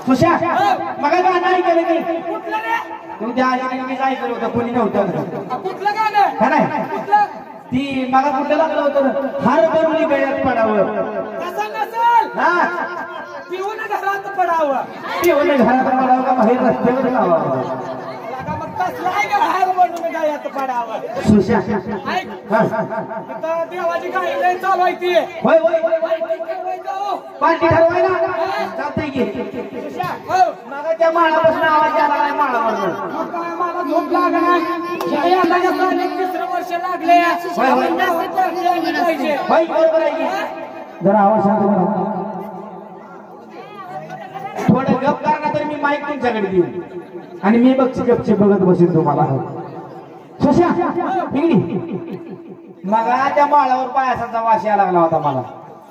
सुशा मग गाणं ऐकलं की तू त्या मीच ऐकलं होतं कोणी नव्हतं कुठलं गाणं खरं ती मला कुठं लागलं होतं हार बनवली गळ्यात पडावं तसं नसेल हा पिऊन घरात पडावं पिऊन घरात पडावं का बाहेर रस्त्यावर लावावं मग कसला आहे का हार बनवून गळ्यात पडावं सुशा ऐक तिथं देवाची गाणी लय चालू आहे ती होय पार्टी ठरवायला जाते की मागाच्या माळापासून आवाज यायला लागलाय माळावर मला झोप लागणार तिसरं वर्ष लागले होय बरोबर आहे की जरा आवाज शांत करा थोडं गप करणार तर मी माईक तुमच्याकडे देऊ आणि मी गपचे बघत बसेन तुम्हाला सुशा मागाच्या माळावर पायासाचा वास यायला लागला होता मला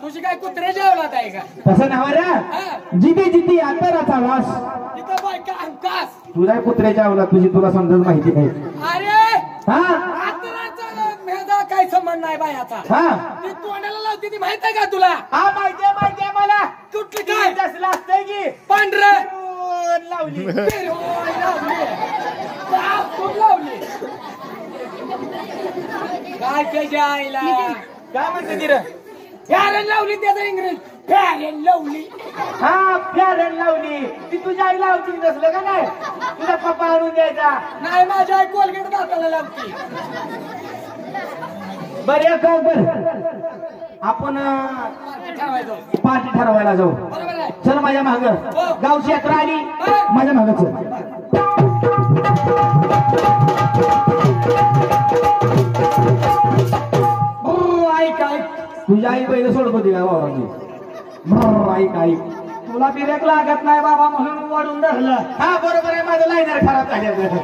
तुझी काय कुत्रे जेवलात आहे का तसं नाव रे जिथे जिथे अंतराचा वास तिथं बायका अंकास तुझ्या कुत्र्याच्या अवला तुला समजत माहिती नाही अरे हा अंतराचा मेधा काय संबंध नाही बायाचा हा ती तोंडाला लावते ती माहित आहे का तुला हा माहितीये मला कुठली काय तसलं असतंय की पांढरं लावली लावली काय त्याच्या आईला काय म्हणते ती रे फॅरन लावली त्याचा इंग्रज फॅरन लावली हा फॅरन लावली ती तुझ्या आई लावती नसलं का नाही तुझा पप्पा आणून द्यायचा नाही माझ्या आई कोलगेट दाताला लावती बरं का बर आपण ठेवायचो पार्टी ठरवायला जाऊ बरोबर आहे चल माझ्या माग गावची यात्रा आली माझ्या माग चल तुझ्या आई पहिलं सोडत होती का बाबा ऐक तुला बिरेक लागत नाही बाबा म्हणून वाढून धरलं हा बरोबर आहे माझं लायनर खराब झालं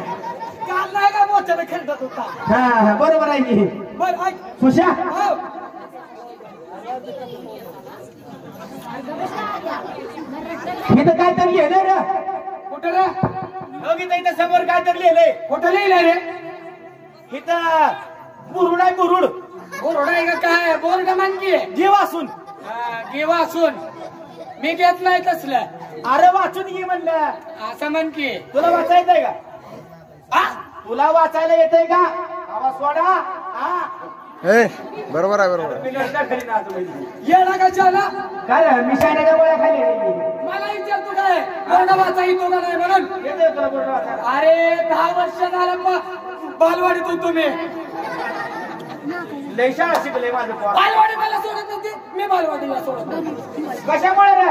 काल नाही का मोठ्यानं खेळत होता हा बरोबर आहे की बर ऐक सुशा मी तर काय तरी लिहिलंय रे कुठं रे बघितलं इथं समोर काय तरी लिहिलंय कुठं लिहिलंय रे इथं बुरुड आहे बुरुड बोर्ड आहे का काय बोर्ड मानकी घे वाचून घे वाचून मी घेत नाही तसलं अरे वाचून घे म्हणलं असं म्हण की तुला वाचायचं आहे का तुला वाचायला येतंय का आवाज सोडा बरोबर आहे येणार का चला काय मी शाळेच्या गोळ्या खाली मला विचारतो काय बोर्ड वाचा येतो का नाही म्हणून येतोय तुला बोर्ड वाचायला अरे 10 वर्ष झालं बालवाडीतून तुम्ही लय शाळा शिकले माझं पोर. बालवाडी मला सोडत नव्हती मी बालवाडीला सोडत नव्हती कशामुळे रे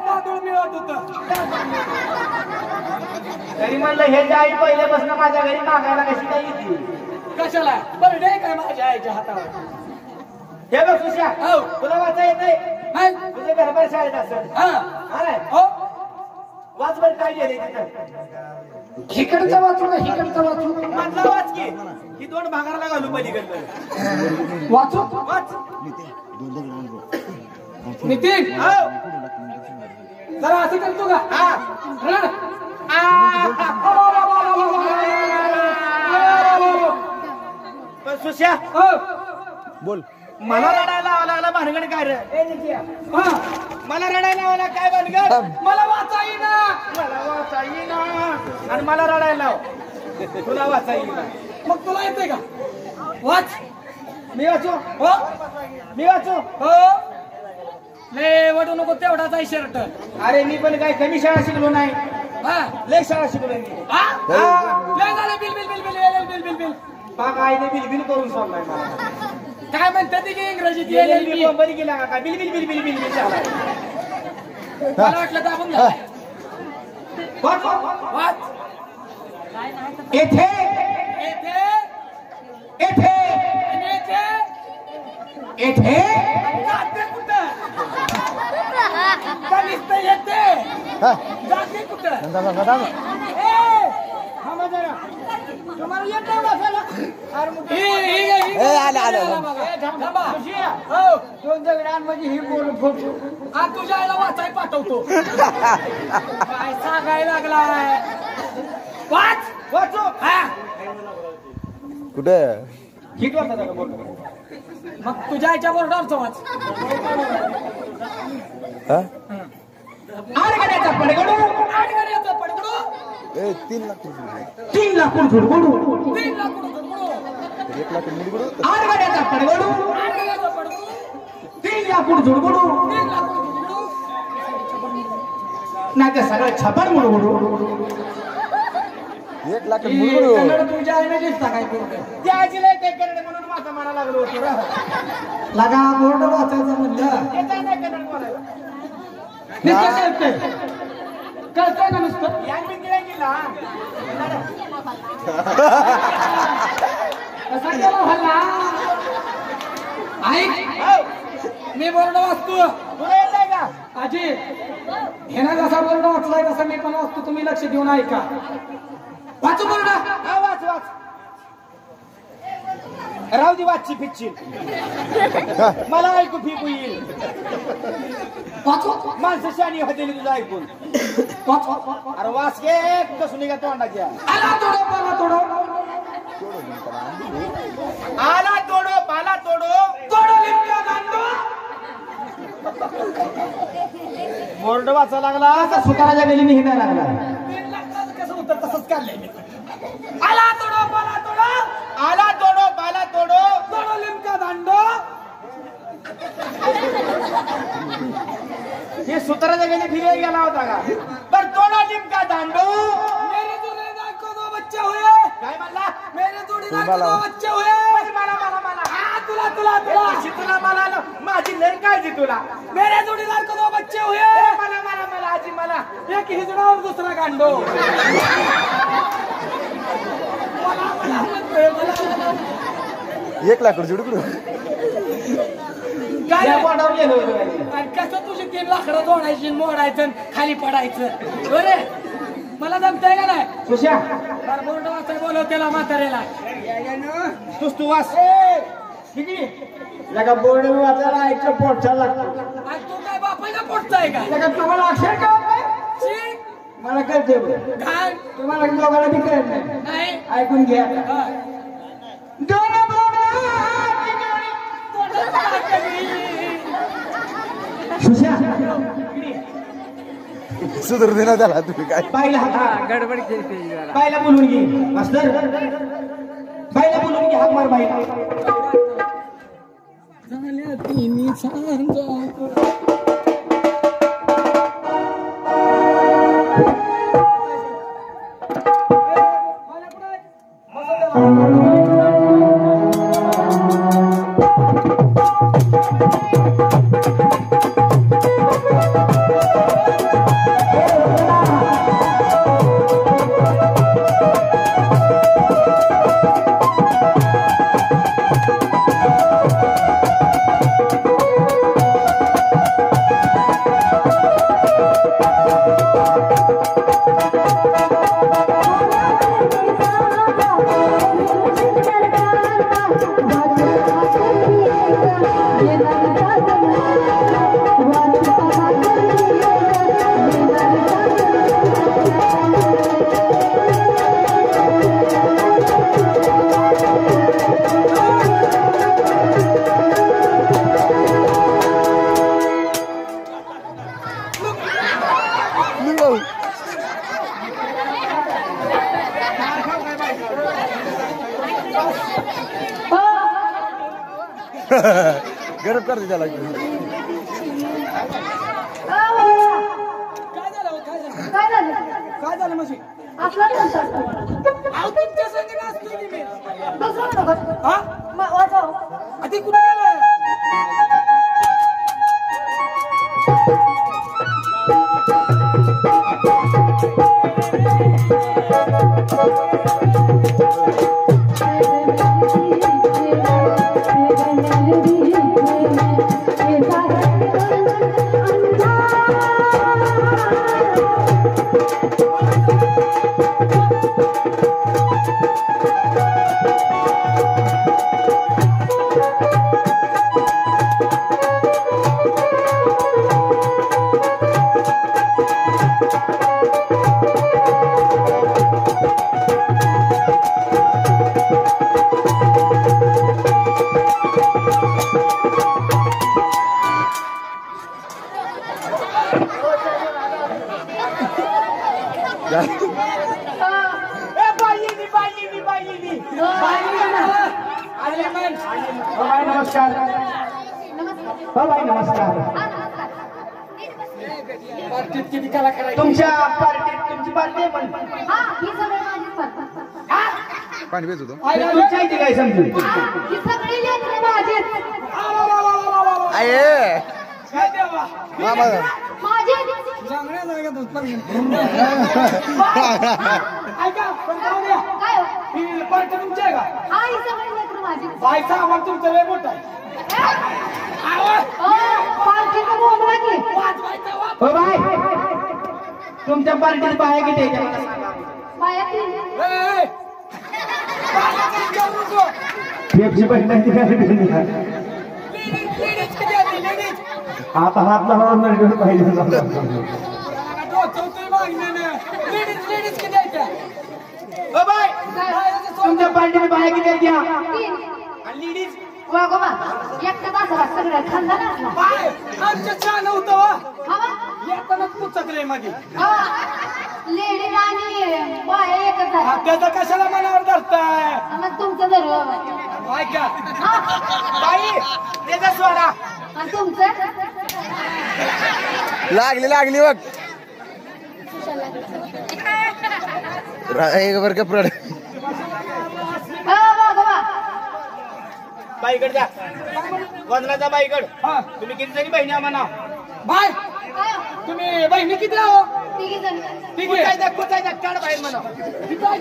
तांदूळ मिळत होतं तरी म्हणलं हे आई पहिल्यापासून माझ्या घरी मागायला कशी काय येते कशाला बरं डे काय माझ्या आईच्या हातावर हे बघ सुशा हो तुला वाचा येतंय नाही तुझे घरभर शाळेत असेल हा अरे हो वाच बरं काय लिहिलंय तिथं हिकडचं वाचू का हिकडचं वाचू मधला वाच की ही दोन भागाला घालू पलीकडलं वाचू वाच नितीन हो जरा असं करतो का पण सुशा बोल मला रडायला लावा लागला भानगड काय रे मला रडायला लावला काय भानगड मला वाचा येईना मला वाचा येईना आणि मला रडायला लाव तुला वाचा येईना मग तुला येते का वाच मी वाचू हो मी वाचू हो लय वडू नको तेवढाच आहे शर्ट अरे मी पण काय कमी शाळा शिकलो नाही हा लय शाळा शिकलो मी लय झालं bill bill bill bill bill bill bill बाग आईने बिलबिल करून सोडलाय मला काय म्हणतात ते की इंग्रजीत LLB बंबरी गेला का bill bill bill bill bill bill झाला मला वाटलं तर आपण झालं. वाच वाच येथे येथे येथे आणि येथे येथे जाते कुठं का नुसतं येते जाते कुठं थांबा जरा तुम्हाला येत नाही वाचायला दोन दगडांमध्ये ही बोल फोटो तुझ्या आईला वाचाय पाठवतो काय सांगायला लागलाय वाच वाचो हा कुठे ठीक वाचा बोल मग तुझ्या आईच्या बोर्डावरचा वाच. हा? आडगड्याचा पडगडू आडगड्याचा पडगडू. 3 लाख रुपये. 3 लाकूड झुडगुडू 3 लाख रुपये. 1 लाख मुलगुडू. आडगड्याचा पडगडू आडगड्याचा पडगडू. 3 लाकूड झुडगुडू 3 लाख रुपये. नाही ते सगळं छपड मुडगुडू 1 लाख मुलगुडू. कन्नड तुझ्या आईने दिसता काय बोलतोय. त्या आजीला काही कन्नड म्हणून माझा म्हणा लागलो होतो रा. लगा बोर्ड वाचायचं म्हणलं. येता नाही कन्नड बोलायला. नुसतं कळतंय. कळतंय ना नुसतं. या मी गिळा गेला कसा केला हल्ला. ऐक मी बोर्ड वाचतो. तुला येत आहे का आजी ह्यानं जसा बोर्ड वाचलाय तसा मी पण वाचतो. तुम्ही लक्ष देऊन ऐका. वाचू बोर्ड. हा वाच वाच राहू दे वाचची फिच्ची मला ऐकू फिकू येईल. वाचू माणसं शानी होतील तुझं ऐकून. वाच. अरे वाच घे कसून निघा तोंडाच्या. आला तोडो पाला तोडो. आला तोडो पाला तोडो तोडो लिंब्या गांडो. बोर्ड वाचा लागला तर सुताराच्या गेलीने हिंडायला लागला. 3 लाखाचं कसं होतं तसंच काढलंय मी. आला तोडो पाला तोडो. आला तोडो पाला तोडो तोडो लिंब्या गांडो. हे सुताराच्या गेली फिरायला गेला होता का. पण तोडो लिमका दांडो. मेरे जोड़ीदार को 2 बच्चे हुए. काय म्हणला मेरे जोड़ीदार को तुम्हाला. 2 बच्चे हुए. मला मला मला हाँ तुला तुला तुला. अशी तुला मला आलं. माझी लय काळजी तुला. मेरे जोड़ीदार को 2 बच्चे हुए. मला मला मला आजी मला एक हिजड़ा और दूसरा गांडो. मला मला म्हणतोय, मला. 1 लाख मुलगुडू. काय या रे? बोटावर गेलो होतो. आणि कसं तुझी 3 लाकडं जोडायची मोडायचं आणि खाली पडायचं. बरे मला जमतंय का नाही. सुशा बरं बोर्ड वाचाय बोलव त्याला म्हाताऱ्याला. तू वाच किती लगा बोर्ड वाचायला ऐकलं पोटचा लागतो. आणि तू काय बापायला पोटचाय का. लगा तुम्हाला अक्षर का शी, मला कळते काय तुम्हाला दोघांना बी कळत नाही. नाही. ऐकून घ्या. हा. दोन सुशा सुधरू दे ना त्याला तुम्ही काय. बाईला गडबड केली जरा. बाईला बोलून घे मास्तर. बाईला बोलून घे हाक मार बाईला. झाल्या तिन्ही सांजा. गरम कर दे त्याला. काय झालं हो, काय झालं. काय झालं काय झालं म्हणजे. आपला अहो तुमच्या संग नाचतो की मी. हा वाजव आधी कुठे गेलं. हो बाई नमस्कार. हो बाई नमस्कार. पार्टीत किती कलाकार आहेत? तुमच्या पार्टीत तुमची पार्टी आहे पण हा ही सगळी माझीच स्पर्धा. पाणी वेच होतं तुमच्या इथे काय समजू ही सगळी लेकरं माझीच. आहे काय देवा? माझीच. चांगल्या जागेत उत्पन्न. ऐका पण जाऊ द्या. काय हो? ही पार्टी तुमची आहे का? हा ही सगळी लेकरं माझीच. बायचा आम्हाला तुमचं लय मोठं आहे. पार्टीचं बोलवा की. हो बाय तुमच्या पार्टीत बाया किती आहे मला सांगा. बाया तीन. ए, बायचा विचारू नको. पेप्सी पहिल्यांदी काय लेडीज किती आहे? लेडीज. आता हात लावून नरडून पाहिजे डोचवतोय मागण्यानं. लेडीज किती आहे त्या? हो बाय बायचं सोड. तुमच्या पार्टीत बाया किती आहेत घ्या तीन. आणि लेडीज वागोबा एकटा तासाला सगळं खानदान असला. बाय, आमच्या छान होतं वा. हवा? येताना पुचकले मागे. लेडीज आणि बाया एकच आहे. त्याचा कशाला मनावर धरताय? मग तुमचं जर ऐका बाई त्याचा सोडा आणि तुमचं लागली बघ बरं का प्रड वागोबा बाईकड द्या वजनाचा बाईकड हा. तुम्ही किती जणी बहिणी म्हणा बाय तुम्ही बहिणी किती आहो? तिघी जण. ठीक आहे. कुठायचा काढ बाहेर म्हणा किती आहे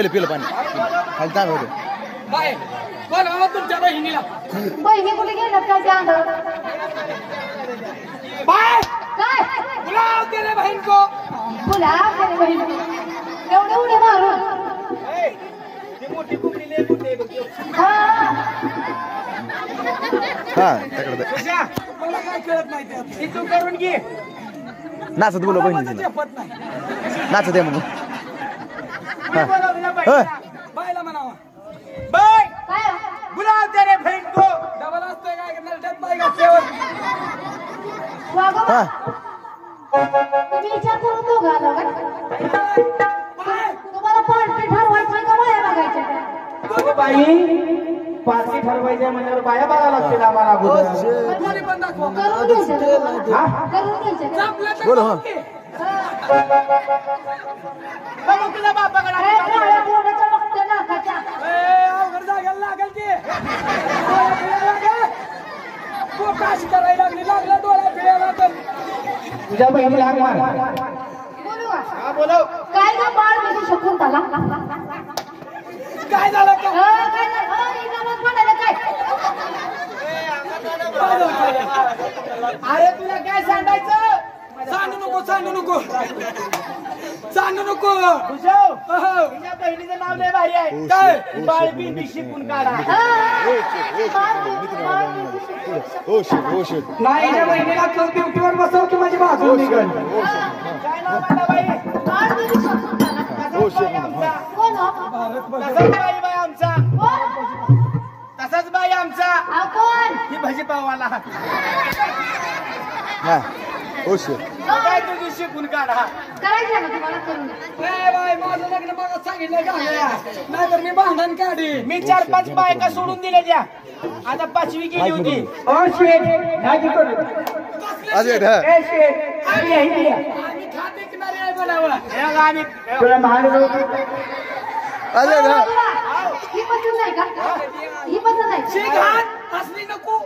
ते? पिलं पाणी खाली चांगलं होतं बाय बोलवा तुमच्या बहिणीला. बहिणी कुठे गेल्यात काय त्या अंगावर? बाय काय बुलाव तेरे बहन को. बोला तेरे बहिणी एवढे उडे मारून. ती मोठी कुकडी लय मोठी आहे बघ ती. हा त्याकडे तुझ्या मला काय कळत नाही त्यात. ती तू करून घे नाचत बोला मला बहिणी झेपत नाही. नाचत आहे म्हणून मी बोलावलं बाईला. बायला म्हणावा. बाय काय बुलाव तेरे बहन को डबल असतोय काय नरड्यात बाय घातल्यावर. वागोबा हा तुम्ही विचार करून दोघं आला का? बाय तुम्हाला पार्टी ठरवायची का बाया बघायच्या? अगं बाई पार्टी ठरवायची आहे म्हणल्यावर बाया बघायला लागतील आम्हाला अगोदर कोणी पण दाखवा. करून घ्यायच्या का? हा? करून घ्यायच्या का? जमलं तर बोला, हा. ओके. बघू तुला बापाकडे अरे काळ्या बोलाच्या बघत्या नाकाच्या. ए, अवघड जागायला लागेल ती. डोळ्या फिरायला लागेल. तू काशी करायला लागला डोळ्या फिरायला लागेल. तुझ्या बहिणीला हाक मार बोलू का? हा बोलव काय गं बाळ म्हणजे शकून त्याला? काय झालं का? काय झालं? इनामच म्हणाले काय? अरे तुला काय सांगायचं सांडू नको सांडू नको सांडू नको. खुशाव अहो. तुझ्या बहिणीचं नाव लय भारी आहे काय? बाळबी शिकून काढा नाही या बहिणीला ड्युटीवर बसव की माझी बाजू निघल. काय नाव म्हणला बाई बाळ म्हणजे शकून त्याला. तसाच बाई आमचा कोण हो? तसाच बाई आमचा कोण? तसाच बाई आमचा अहो, कोण? ही भाजीपावाला हा हो शेर काय तुझी शिकून काढा करायचं ना तुम्हाला करून. ए बाय माझं लग्न मला सांगितलं का नाहीतर मी भांडण काढी. मी 4-5 बायका सोडून दिल्या त्या आता 5वी गेली होती अजय हा आम्ही खाते किनारे आहे म्हणावं. अजय हा ही पसंत नाही का? ही पसंत नाही. शी घाण असली नको.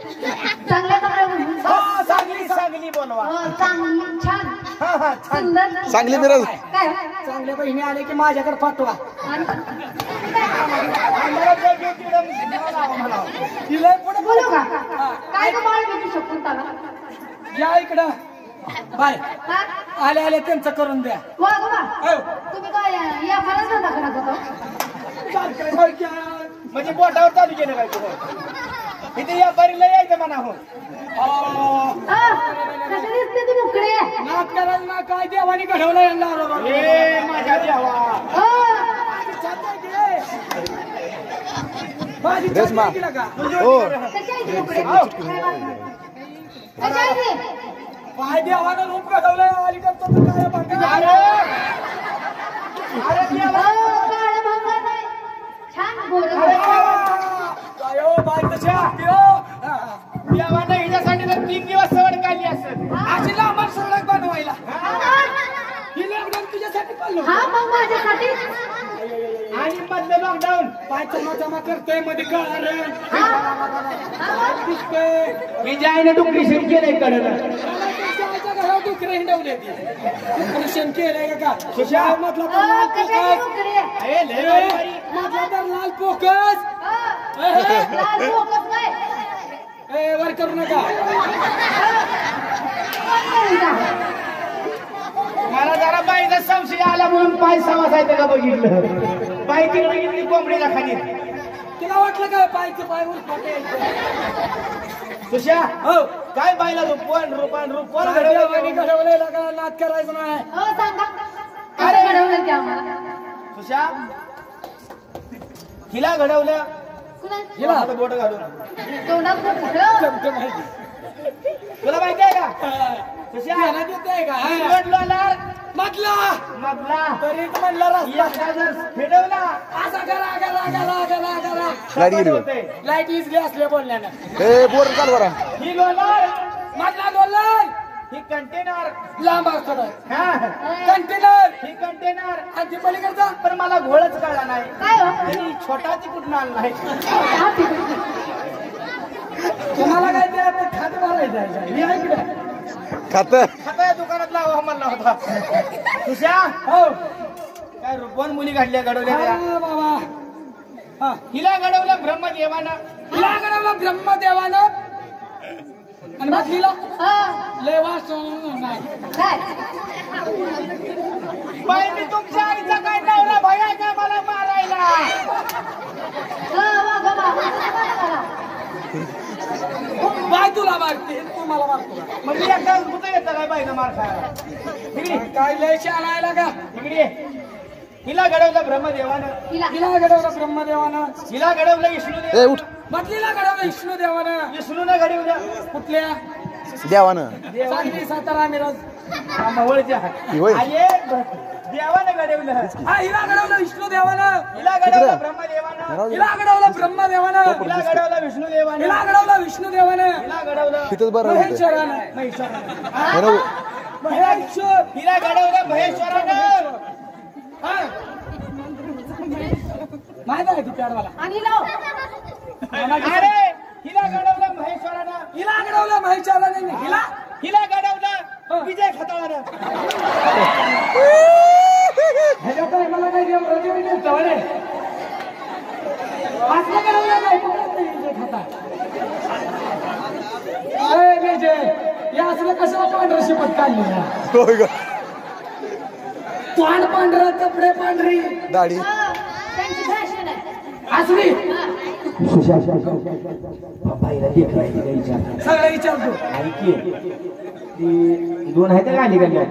चांगल्या चांगल्या मुली. चांगली चांगली बोलवा चांगली छान हा, हा, छान. सुंदर. चांगली मिरज काय चांगल्या बहिणी आले की माझ्याकडे पाठवा. आणि आम्हाला ते beauty room लावा म्हणावं. तिला पुढे बोलू का? काय गं बाळ भेटू शकून त्याला? या इकडं. बाय हा? आले आले त्यांचं करून द्या. वा गं वा. हो. तुम्ही काय या फरच धंदा करत होता? म्हणजे बोटावर चालू केलं काय तुझं इथे या बरीला यायचं म्हणा हो हा? कसे दिसते तू मुकडे? नाच करायला ना काय देवानी घडवलं यांना. ए माझ्या देवा हो. माझी रेश्मा. छाती का? हो कशी आहे ती मुकडे? कशी आहे ती? काय देवानं रूप घडवलंय अलीकडचं तर काय बाकी अरे अरे देवा हो, काळं भंगार नाही. छान गोरं. काय हो बाय तशा देवानं हिच्यासाठी तर 3 दिवस सवड काढली असेल. अशी लांबच सडक बनवायला ही लॉकडाऊन तुझ्यासाठी पाळलं हा मग माझ्यासाठी आणि मधलं लॉकडाऊन पाय जमा करतोय मध्ये कळणार मी जे आईने डुप्लिकेशन केलंय कडलं घरात डुकरं हिंडवले डुप्लिकेशन केलंय का सुशा म्हटलं अ, तर लाल कशाची पोकस नोकरी आहे? लय भारी भारी. म्हटलं तर लाल पोकस लाल डोकंच काय? वर करू नका मला जरा बाईचा संशय आला म्हणून पाय सवासायचं का बघितलं. बाई तिकडे गेली कोंबडीला खाली. तुला वाटलं काय पायचं पाय उलट सुशा हो काय बाईला रूपवान देवाने घडवलंय लागा नाद करायचं नाही हो सांगा कसं घडवलं ते आम्हाला सुशा हिला घडवलं कुणा हिला आता बोट घालून. तोंडात फुटलं चमचं माहिती तुला माहिती आहे का सुशा त्याला देतोय का घडवला म्हटला मधला तरी म्हणलं रस्ता एकदा जर फेडवला असा करा गाडी गेली बघ. लाईट इजली असल्या बोलण्यानं ए बोर चाल बरा. ही लोलर म्हटला बोललं ही कंटेनर लांब असतो हा कंटेनर ही कंटेनर आणि ती पलीकडचा पण मला घोळच कळला नाही. काय हो आणि छोटा ती कुठून आणला नाही. हा, ठीक. तुम्हाला काय ते खात मारायचं मी ऐकलं खात खाता दुकानात लावा म्हणला होता. तुझ्या हो काय रूपवान मुली घडल्या घडवल्या त्या. हा, बाबा हा हिला घडवलं ब्रह्मदेवानं. हिला घडवलं ब्रह्मदेवानं आणि म्हटलीला हा, लय वास नाही काय बाई मी तुमच्या आईचा काय नवरा भया का मला मारायला. हा, वा, वा, वा. बाय तुला मारते तुम्हाला मारतो का? म्हणजे एकदा कुठं येतं काय बाईचा मार खायला. इकडे काय लय शाळायला का इकडे हिला घडवलं ब्रह्मदेवानं. हिला हिला घडवलं ब्रह्मदेवानं हिला घडवलं विष्णुदेव. ए उठ म्हटलीला घडवलं विष्णुदेवानं विष्णूनं घडवलं कुठल्या देवानं. सांगली सातारा मिरज मावळच्या होय. आये देवानं घडवलं. हा हिला घडवलं विष्णुदेवानं हिला घडवलं ब्रह्मदेवानं. हिला घडवलं ब्रह्मदेवानं हिला घडवलं विष्णुदेवानं. हिला घडवलं विष्णुदेवानं हिला घडवलं तिथंच बरं होतं. महेश्वरानं है ना? महेश्वर हिला घडवलं महेश्वरानं. हा माहित आहे ती प्याडवाला आणि लाव अरे हिला घडवलं महेश्वरानं. हिला घडवलं महेश्वरानं हिला हिला घडवलं विजय खताळानं. ह्याच्या काय मला काय देव चवळे असलं घडवलं नाही कोणाचं विजय खाता अरे विजय या असलं कसं पांढरं शिपत काढली ना होय ग. तोंड पांढरं कपडे पांढरी दाढी हा, त्यांची फॅशन आहे असली बाईला देखरायची द्यायच्या. सगळं विचारतो ऐकी ती 2 आहेत का आली गल्ल्या.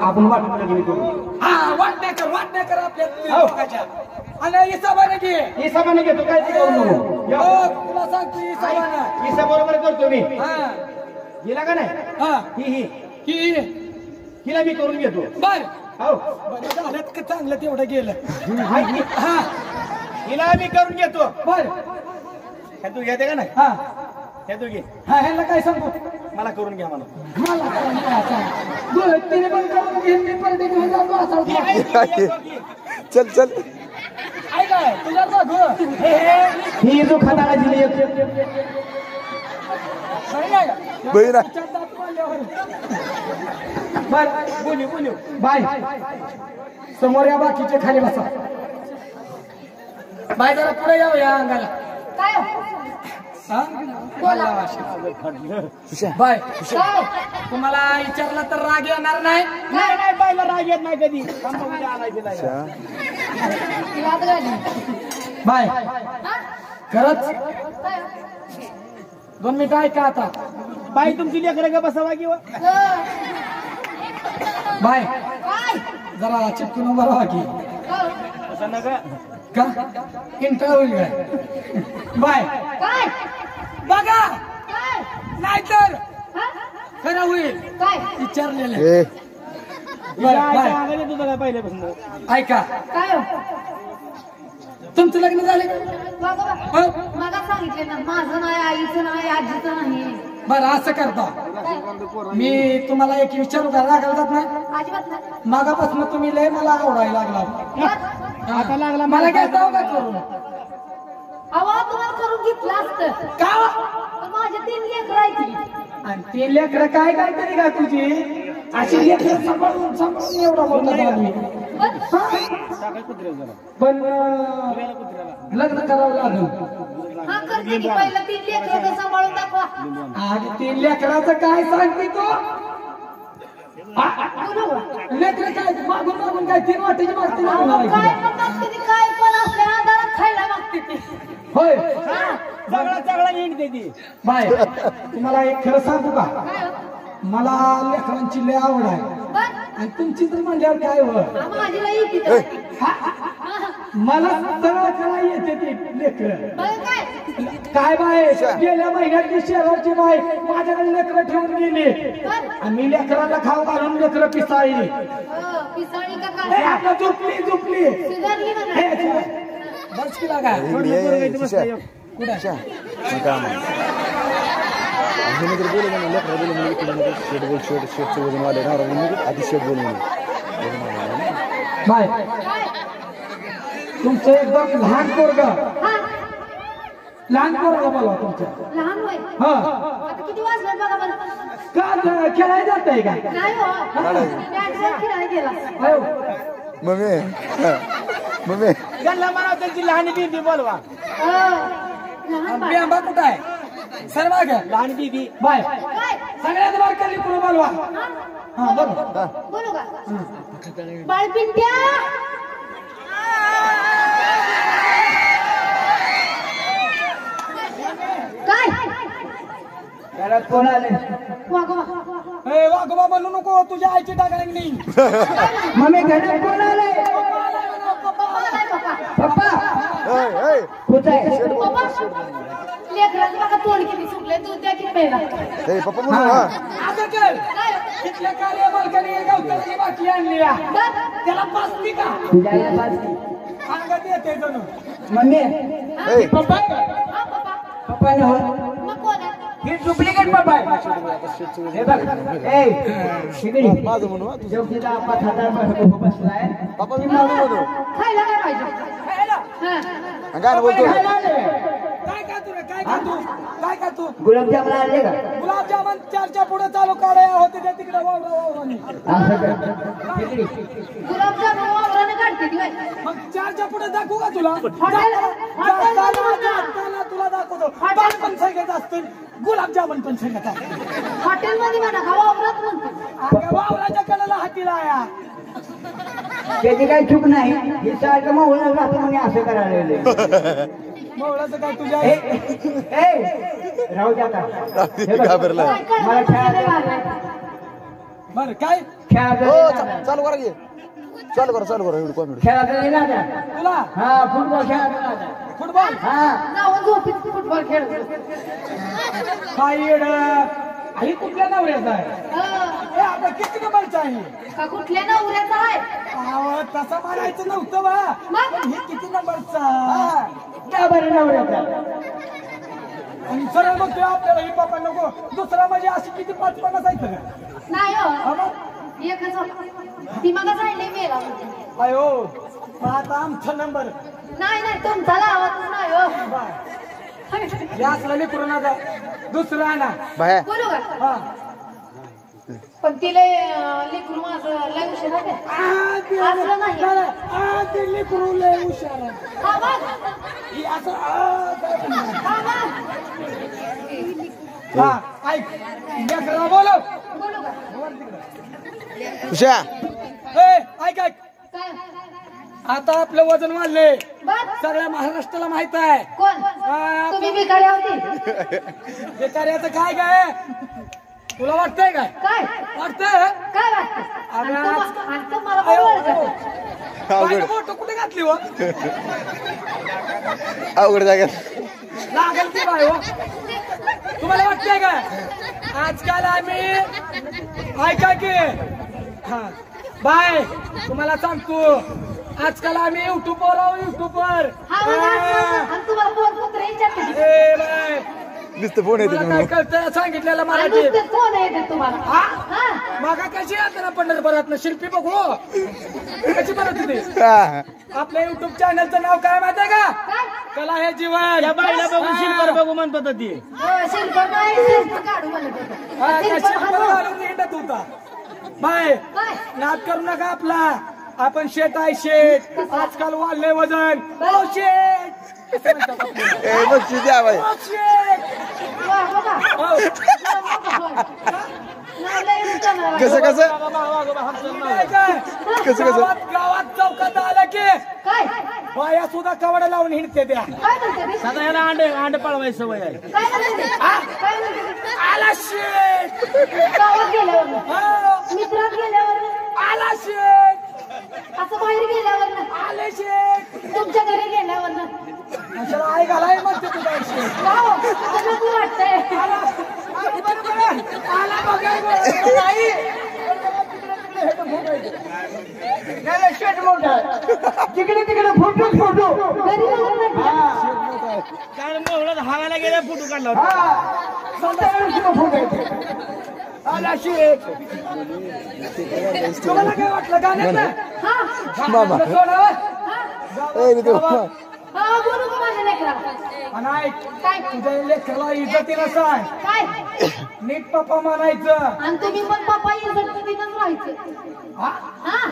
आपण वाटून गेली करू. हा वाटण्याकर आपल्या लोकांच्या आणि हिसाबाने घे ही सभाने घेतो काय ते करू नको. हो, तुला सांगतो हिसाबानं ही बरोबर करतो मी. हा हिला का नाही हा ही ही हिला मी करून घेतो. बर हो बरं झालं का चांगलं तेवढं गेलं ऐक. हा हिला मी करून घेतो. बर हे तू घेते का नाही. हा हे तू घे. हा ह्याला काय सांगू मला करून घ्या मला. मला काय सांगू तिने पण करून घेऊन मी परत घेऊन जातो असा ही आहे, ही आहे, ही. चल चल काय तुझ्या जातो ही जो खताळा दिली बहीण आहे. बर बोलू बाय समोर या बाकीचे खाली बसा बाय जरा पुढे यावं या अंगाला काय हो? हा? बोला बाय काय तुम्हाला विचारलं तर राग येणार नाही नाही नाही बाईला राग येत नाही कधी. थांबा, उद्या आणायची नाही. ती वाद घाली बाय हा? खरंच काय हो? 2 मिनिटं ऐका आता बाई तुमची लेकरं का बसावा किंवा बाय काय जरा चिपकून उभा राहा की हो? असं नका. का इंटरव्ह्यू काय बाय काय बघा काय नाहीतर हा? खरं होईल काय विचारलेलं ए तुझ्या आईच्या अंगाने तुझं काय पहिल्यापासून. ऐका काय हो? तुमचं लग्न झाले का? वागोबा मला सांगितले ना माझं नाही आईचं नाही आजीचं नाही बरं असं करता मी तुम्हाला एक विचारू का रागावतात ना अजिबात नाही मागापासून तुम्ही लय मला आवडायला लागला आता लागला मला काय जाऊ का करू अवा तुम्हाला करून घेतलं असतं का पण माझ्या 3 लेकरं आहेत आणि ते लेकरं काय काय तरी का तुझी अशी लेकरं सांभाळून सांभाळून एवढा मोठा झाला मी पण लग्न करावं लागलं हा करते की पहिलं 3 लेकरं सांभाळून दाखवा आणि ते लेकराचं काय सांगते तो लेकरं काय मागून मागून काय 3 वाटेची मागते काय पण मागते ती काय पण आपल्या आधारात खायला मागते ती होय सगळा नीट देते बाय तुम्हाला एक खरं सांगू का काय हो? मला लेकरांची लय आवड आहे बरं? आणि तुमची तर म्हणल्यावर काय हो हा, माझी लई येते तर. मला सगळं करायला येते ते लेकर बरं काय काय बाय गेल्या महिन्यातली शहराची बाय माझ्याकडे लेकरं ठेवून गेली बरं? आणि मी लेकराला खाऊ घालून लेकरं पिसाळली हो, पिसाळी का हे काय आता झोपली झोपली सुधारली म्हणा बस केला का बाय काय तुमचं एकदम लहान पोरग हा लहान पोरग बोला तुमचं लहान वय हा आता किती वाजले बघा बरं का खेळायला जात आहे का नाही हो बॅटबॉल खेळायला गेला हो. मम्मी त्यांना म्हणा त्यांची लहान बीबी बोलवा हो, लहान बाळ. बियांबा कुठं आहे सर्व लहान बीबी बाय काय सगळ्यात बार कल्ली पुढे बोलवा हा बोल बोलू का बाळपिंट्या काय घरात कोण आले वागोबा ए वाघोबा बोलू नको तुझ्या आईची टाकायला नाही मम्मी घरात कोण आले पप्पा आलाय पप्पा पप्पा कुठं आहे पप्पा लेकरांनी बघा तोंड किती सुटले दूध द्या किती प्यायला पप्पा म्हणून हा असं कर काय तिथल्या कार्य मालकाने गवताची बाटली आणली आहे. बरं? त्याला बसली का तुझ्या आईला पाजली. अंगात येते जणू मम्मी ए पप्पा हा पप्पा पप्पा न हो मग कोण आहे ही डुप्लिकेट पप्पा आहे हे बघ ए शिकली माझं म्हणू हा, तुझं जेवढीला 5,000 बसलाय पप्पा मी माझं म्हणू खायला काय पाहिजे हा गाणं बोलतो खायला आले. काय का तू रे काय का तू काय का तू गुलाबजामुन आले का गुलाबजामन चारच्या पुढे चालू काढाया होते त्या तिकडे वावरावावरानी. असं कर शिकली गुलाबजामुन वावराने काढते ती बाई. मग चारच्या पुढे दाखवू का तुला हॉटेल जाताना तुला दाखवतो बाळ पण सांगत असतील गुलाबजामुन पण सांगत असतील हॉटेलमध्ये म्हणा का वावरात म्हणतो अगं, वावराच्या कडेला हाती लाया त्याची काही चूक नाही हे सारखं मग राहतो म्हणजे असं करायला लागले. मोहळाचं काय तुझ्या ए राहू द्या आता. हे बघ, घाबरला काय काय मला खेळायचं घालायचं? बरं काय हो खेळायचं चालू करा की चालू करा एवढं कॉमेडी खेळायचं नाही ना तुला हा फुटबॉल खेळायचं ना फुटबॉल हा नाव झोपीत फुटबॉल खेळतो काय येड आई कुठल्या नवऱ्याचा आहे हो. ए, आता किती नंबरचा आहे का कुठल्या नवऱ्याचा आहे अहो, तसं म्हणायचं नव्हतं बा मग? हे किती नंबरचा त्या बरं नवऱ्याचा आणि सरळ बघतोय आपल्याला ही बाबा नको दुसरा म्हणजे अशी किती 5-50 आहेत का नाही हो हा मग? एकच हो. ती मग जायले मेला म्हणजे. अयो मग आता आमचा नंबर नाही नाही तुमचा लावतच नाही हो हे असलं लेकरू नका दुसरा आणा बाया बोलू का हा पण तिला लेकरू माझं लय उशीर आहे असलं नाही. ते लेकरू लय हुशार आहे. हा बघ ही असं हा बघ हा ऐक लेकराला बोलव बोलू का उषा ए ऐक ऐक काय आता आपलं वजन वाढले बघ सगळ्या महाराष्ट्राला माहित आहे कोण हा, तुम्ही भिकारी होती हे कार्याचं काय काय तुला वाटतंय काय काय वाटतंय काय वाटतं अगं, आणि तुम्हाला कोण ओळखतं? अवघड मोठं कुठे घातली हो अवघड जाग्यात लागल ती बाय हो तुम्हाला वाटतंय काय आजकाल आम्ही ऐका की हा बाय तुम्हाला सांगतो आजकाल आम्ही युट्यूबवर आहो युट्यूबवर हा म्हणजे आणि तुम्हाला फोन कुत्रे विचारते ए बाय नुसतं फोन येते तुला काय कळतं सांगितलेलं मराठी नुसते फोन येते तुम्हाला हा हा मागा कशी आता ना पंढरपुरात शिल्पी बघू कशी बनवते ते आपल्या युट्यूब चॅनलचं नाव काय माहितीये का काय कला हे जीवन या बाईला बघून शिल्पर बघू म्हणतात ती शिल्पर नाही शिल्पर काढू म्हणत होतं. हा, शिल्पर कशी हाणू. घालून हिंडत होता बाय काय नाद करू नका आपला आपण शेट आहे शेट आजकाल वाढले वजन ओ शेट असं म्हणतात आपल्याला. ए बक्षीस द्या बाई ओ शेट वा बाबा हो. नाव लय विचारणार. कसं कसं काय काय? कसं कसं? गावात चौकात आलं की काय बाया सुद्धा कवड्या लावून हिंडते त्या काय म्हणते ते? सदा याला अंडे पळवायची सवय आहे काय म्हणते ते? काय म्हणते ते? आला शेट गावात गेल्यावर हो. मित्रात गेल्यावर आला शेट असं बाहेर गेल्यावर आले शेट तुमच्या घरी गेल्यावर अशाला आई घालाय म्हणते तुझा शेट गाव कसं तू वाटतंय आला बघाय आई शेट मोठा तिकडे तिकडे फोटो फोटो घरी जाऊन म्हटलं. काय मोहळत हवायला गेल्या फोटो काढला होता आला शेट तुम्हाला काय वाटलं गाण्यात हा मामा ए रे तू हा बोलू का माझ्या लेकराला नाही काय तुझ्या लेकराला इज्जतीला सांग काय नीट पप्पा म्हणायचं आणि तुम्ही पण पप्पा इज्जतीनंच राहायचं हा? हा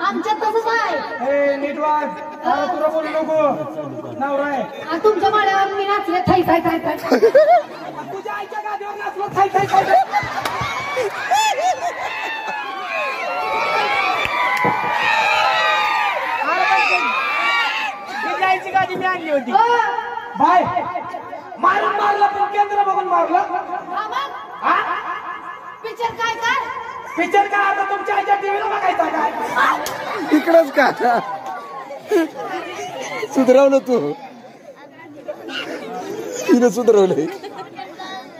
आमच्यात तसंच आहे ए नीट वाग तुला बोलू नको नवरा आहे आणि तुमच्या माळ्यावर मी नाचले थाई थाई थाई थाई तुझ्या आईच्या गादीवर नाचलो थाय थाय थाय थाय. जायची गाडी मी आणली होती बाय मारून मारलं पण केंद्र बघून मारलं पिक्चर काय काय पिक्चर काय आता तुमच्या आईच्या टीव्हीला बघायचा काय इकडंच का सुधरवलं तू तिने सुधरवलंय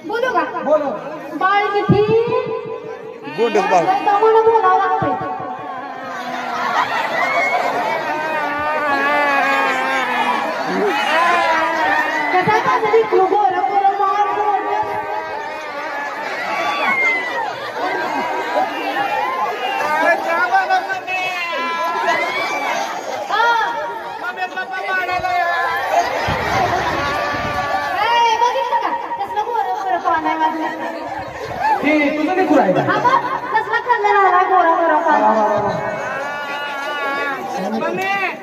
बोलू का बोलो बाळ किती गोंडच बाळ मला बोलावं लागतंय कसा माझं विकलो गोरा गोरा मार बघितलं का कसलं गोरा गोरा पान आहे माझं हे तुझं ते कुठं आहे का? हा बघ कसला कलर आला गोरा गोरा पान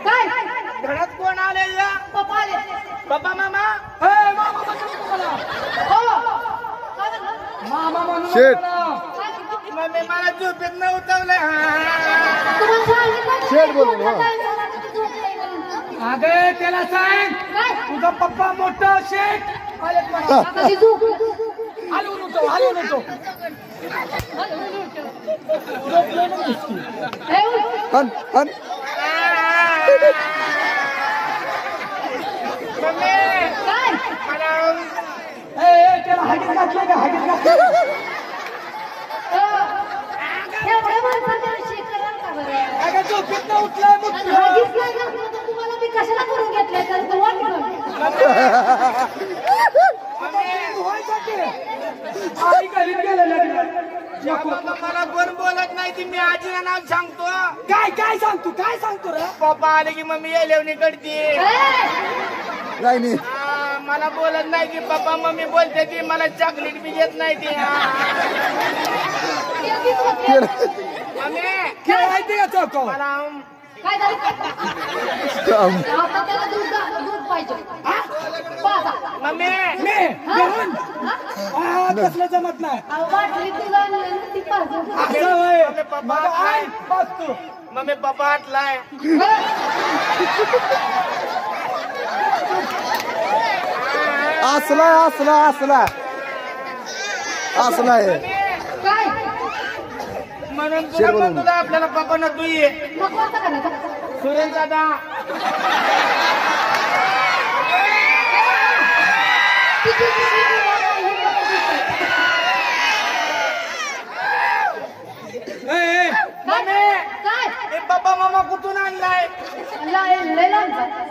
काय घरात कोण आले पप्पा आले पप्पा मामा ए, मामा म्हणतो तुम्हाला. हो काय म्हणलं? मामा म्हणून शेट. मला. काय म्हणलं? मम्मी मला झोपेत न उठवलंय तुम्हाला सांगितलं ना, शेट बोलून, हा. काय झालं आता तू झोपलंय म्हणून. अगे त्याला सांग काय? तुझा पप्पा मोठा शेठ आलेत म्हणा. आता ती झोप. हलवून उठव हलवून उठव ए, उठ. हन हन काय? ए त्याला हागीत घातलं का हागीत घातलं एवढ्या माणसाच्या विषयी कराल का बरं? अगं झोपेत न उठलाय आणि मुठलं. हागीच नाही घातलं तर तुम्हाला मी कशाला करून घेतलंय तर तू वाट धुवायसाठी. आई घरीच गेलेलं मला कोण बोलत नाही ती मी आजीला नाव सांगतो काय काय सांगतो काय सांगतो रे पप्पा आले की मम्मी येलेवणी करते नाही नाही मला बोलत नाही की पप्पा मम्मी बोलते ती मला चॉकलेट बी घेत नाही ती मम्मी खेळायचे का चौक मला काय झालं आता त्याला दूध पाहिजे पाहा. मम्मी मी घेऊन कसलं जमत नाही अहो, बाटली तुला आणलं ना, ती पाजून. असं होय. मग आई बस तू मम्मी पप्पा आटलाय असला असला असला असला आहे काय म्हणून शेर तुला बोलून. म्हणतो आपल्याला पप्पा न तू ये नको असं करायचं. सुरेश दादा ए, ए, काय? काय? हे पप्पा मामा कुठून आणलाय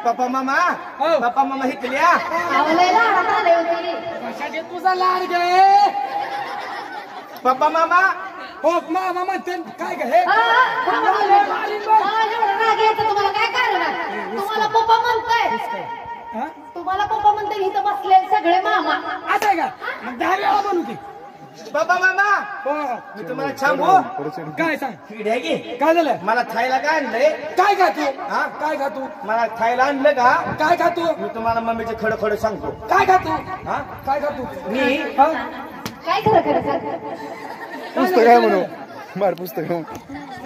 पप्पा मामा हो. पप्पा मामा हितल्या आवलंय लाडात आले होते कशाचे तुझा लाड गे पप्पा मामा हो मामा म्हणते काय ग हे राग यायचं तुम्हाला काय कारण आहे? तुम्हाला पप्पा म्हणताय हा? तुम्हाला पप्पा म्हणताय इथं बसले सगळे मामा असं आहे का मग 10 वेळा बोलू की पप्पा मामा हो मी तुम्हाला सांगू काय सांग पिढ्या गे काय झालं मला खायला काय आणलंय काय खा तू हा? काय खा तू मला खायला आणलं का काय खा तू मी तुम्हाला मम्मीचे खडं खडं सांगतो काय खा तू हा काय खा तू मी हा? काय खरं खरं पुस्तक आहे म्हणून मार पुस्तक आहे.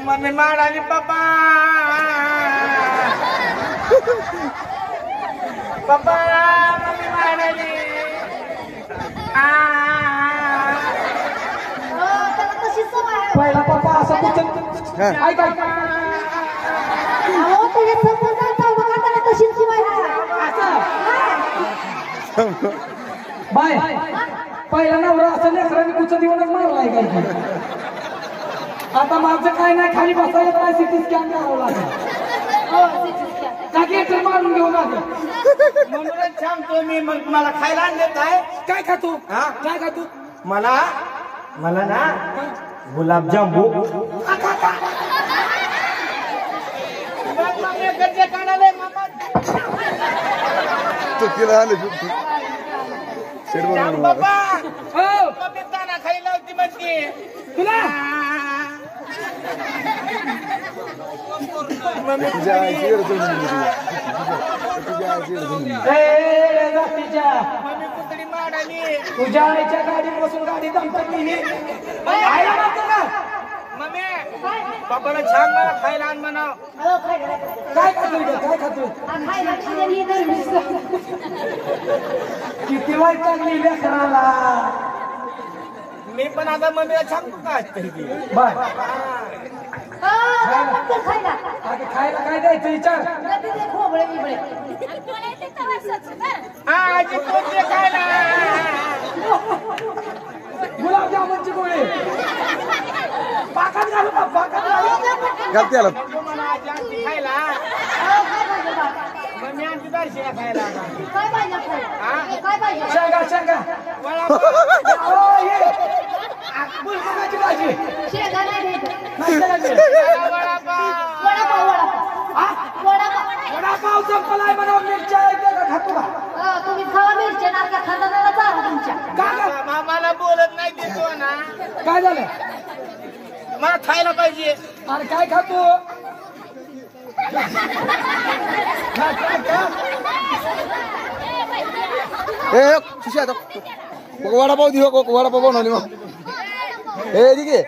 मम्मी माडाली पप्पा पप्पा मम्मी माडाली त्याला तशीच सवय आहे. पहिला पप्पा असा कुठं हा. ऐक ऐक अहो, त्याच्या समोर जाता बघा, त्याला तशीच सवय आहे. बाय पहिला नवरा असं लेकरांनी कुठं दिवनच मारलाय काय आता माझं काय नाही खाली बसायला काय सिटी स्कॅन करावं लागेल हो, तशीच घ्या. का गेटर मारून घेऊन आले म्हणूनच सांगतो मी मग मला खायला आणले काय काय खातो हा? काय खातो मला मला ना गुलाबजामू चुकीला आले शेड बनवून मार. हो खायला होती म्हणते तुला तुझ्या आईची अडचण झाली तुझ्या आईची अडचण झाली. ए, जातीच्या मम्मी कुत्री माडाली तुझ्या आईच्या गाडीत बसून गाडी दमतात नेली आईला मारतो का मम्मी पप्पाला छान मला खायला आण म्हणाव हो, खायला. काय खातोय ग? काय खातोय खायला खायला ही नाही. किती वाईट लागली लेकराला मी पण आता मम्मीला सांगतो काय तरी बर खायला आता खायला काय द्यायचं विचार खोबळे बिबळे आजी कोणते खायला गुलाबजामुनची गोळी पाकात घालू का पाकात घालू घाल त्याला मला आजी आणते खायला मम्मी आणते दारशीला खायला काय पाहिजे आपल्याला? काय पाहिजे शेंगा शेंगा वडापाव ओ, ये. भुईमुगाची भाजी शेंगा नाही घ्यायचं. नाही करायची. वडापाव वडापाव हा? वडापाव वडापाव संपलाय म्हणा मिरच्या आहेत का खातो का तुम्ही खावा मिरच्या नारक्या खाता त्याला चारा तुमच्या का ग? मामाला बोलत नाही देतो ना काय झालं मला खायला पाहिजे अरे काय खातो खा, खा, खा. ए सुशा आता वडापाव दिहो वडापाव बनवली मग ए ठीक आहे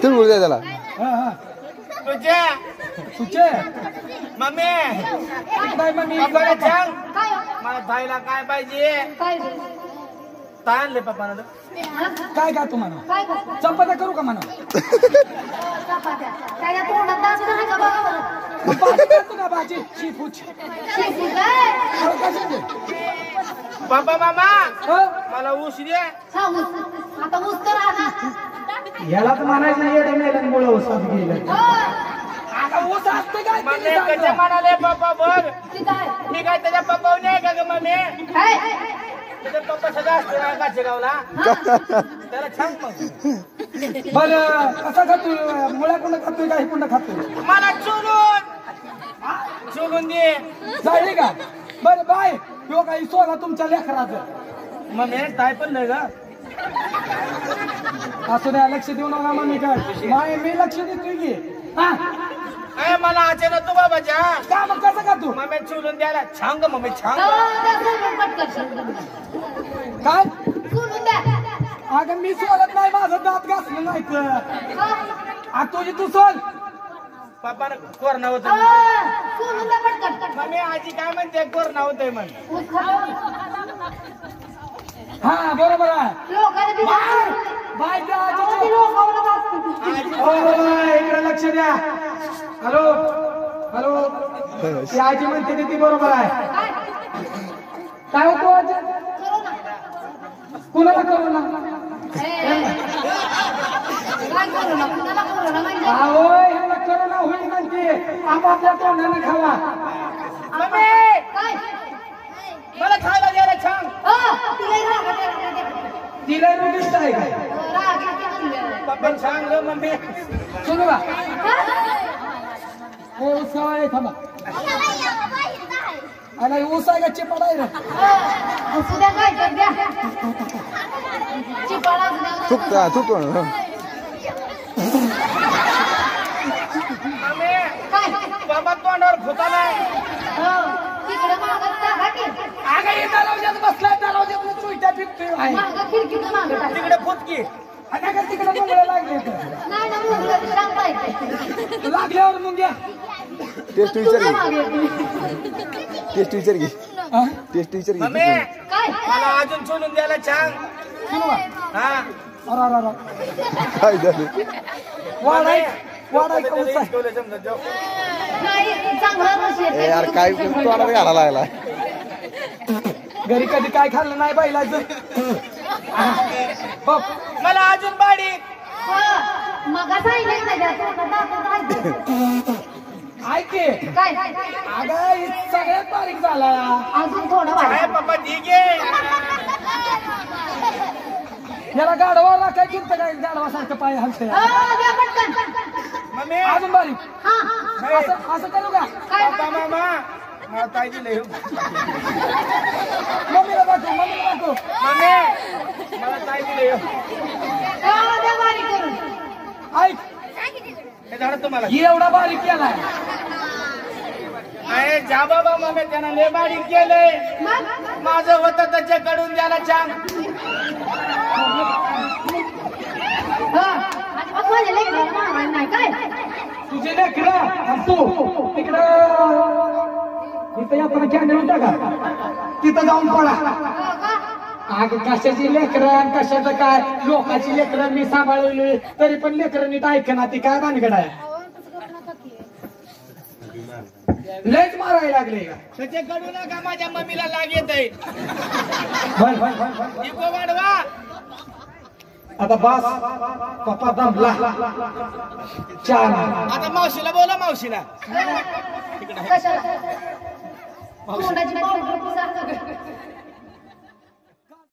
तिळगुळ द्या त्याला हा, हा. तुझे तुझे मम्मी काय मम्मी पप्पाला सांग काय मला खायला काय पाहिजे काय काय आणले पप्पानं काय खातो म्हणा काय करतो चपात्या करू का म्हणा चपात्या त्याच्या तोंडात दात नाही का बघा बरं भाजी करतो का भाजी शिपूच शेपू काय पप्पा मामा हो? मला ऊस दे सांगू आता उस्तर आला याला तर म्हणायचं येडे मेल्यांमुळे उसात गेलं आता ऊस असते काय मम्मी किती कसे सांगा? म्हणाले पप्पा बघ काय मी काय त्याच्या पप्पा नाही का ग मम्मी काय त्याच्या पप्पा सगळं असतो ना काचेगावला त्याला छान मग बरं कसा खातोय मुळ्या कोणा खातोय काही कोणा खातोय मला चुलून दे जाळली का बरं बाय किंवा काही सोला तुमच्या लेकराचं मम्मी काय पण नाही का असू द्या लक्ष देऊ नका मम्मी काय माय मी लक्ष देतोय की हा अरे मला अचानक तू बाबाच्या का मग कसं खातो मम्मी चुलून द्यायला छान ग मम्मी छान काय सोडून द्या अगं मी सोलत नाही माझं दात घासलं नाही तर आ तुझी तू सोल पप्पानं कोरोना होत सोडून द्या पटकन मम्मी आजी काय म्हणते कोरोना होतोय म्हण ऊस खातो. हा बरोबर आहे लोकांना ती बाय बाय त्या आजीचं. लोकांना असते हो बाय इकडे लक्ष द्या हॅलो हॅलो ती आजी म्हणते ती बरोबर आहे काय होतो आजी कुणाला करू ना काय करू ना कुणाला करू ना म्हणजे होय ह्याला करोना होईल आपापल्या तोंडाने खावा. मम्मी काय मला खायला द्यायला छान. तिला रुगीस्ट आहे काय पप्पा छान ग मम्मी. सुनू का हे उत्सव आहे थांबा. आणि ऊस आहे का चिपड आहे रे. सुद्या काय कर द्या चिपाळा सुद्या चुकता चुकतो मम्मी काय बाबा तोंडावर फुटा नाही. तिकडे मागत टाका की अगं हे दरवाज्यात बसलाय दरवाज्यात चुईट्या फिरतोय मागं खिडकीतून मागं टाका. तिकडे फुटकी. आणि अगं तिकडे मुंगळे लागले नाही ना मुलं सांगता येते लागल्यावर मग घ्या. टेस्ट विचार तुझ्या घे मागे टेस्ट विचार घे हा? टेस्ट विचार मम्मी घे काय मला अजून सोडून द्यायला छान. सुनू का हा काय झालं वाढाय वाढाय का ऊस आहे. ठेवलं समजा जाऊ. नाही चांगला रस ए येते यार काय तोंडात घालायला लागला घरी कधी काय खाल्लं नाही बैलाचं. बघ मला अजून बारीक. मग सांगितलं ना त्या ऐक की. काय अगं हे सगळ्यात बारीक झाला. अजून थोडं काय वाढ पप्पा ठीक आहे. याला गाढवाला काय किंत काय गाढवासारखं पाय हलतंय. मम्मी अजून बारीक नाही. असं असं करू का पप्पा मामा मला काय दिलंय. मम्मीला दाखव मम्मीला दाखव. मम्मी मला काय दिलंय. ऐक हे झाड तुम्हाला. एवढा बारीक केलाय. अरे जा बाबा मम्मी त्यानं लय बारीक केलंय. माझं होतं त्याच्याकडून द्यायला छान. काय तुझे लेकरं आणि तू तिकडं इथं यात्रा कॅन्डल होत्या का तिथं जाऊन पडा. अगं कशाची लेकरं आणि कशाचं काय लोकांची लेकरं मी सांभाळली तरी पण लेकरं नीट ऐकना ती काय भानगड आहे. लयच मारायला लागले का त्याच्याकडून नका माझ्या मम्मीला लाग येत आहे. भय भय भय भय. इको वाढवा. आता बास पप्पा दमला. छान आता मावशीला बोला मावशीला. कशाला तोंडाची पावडर पुसा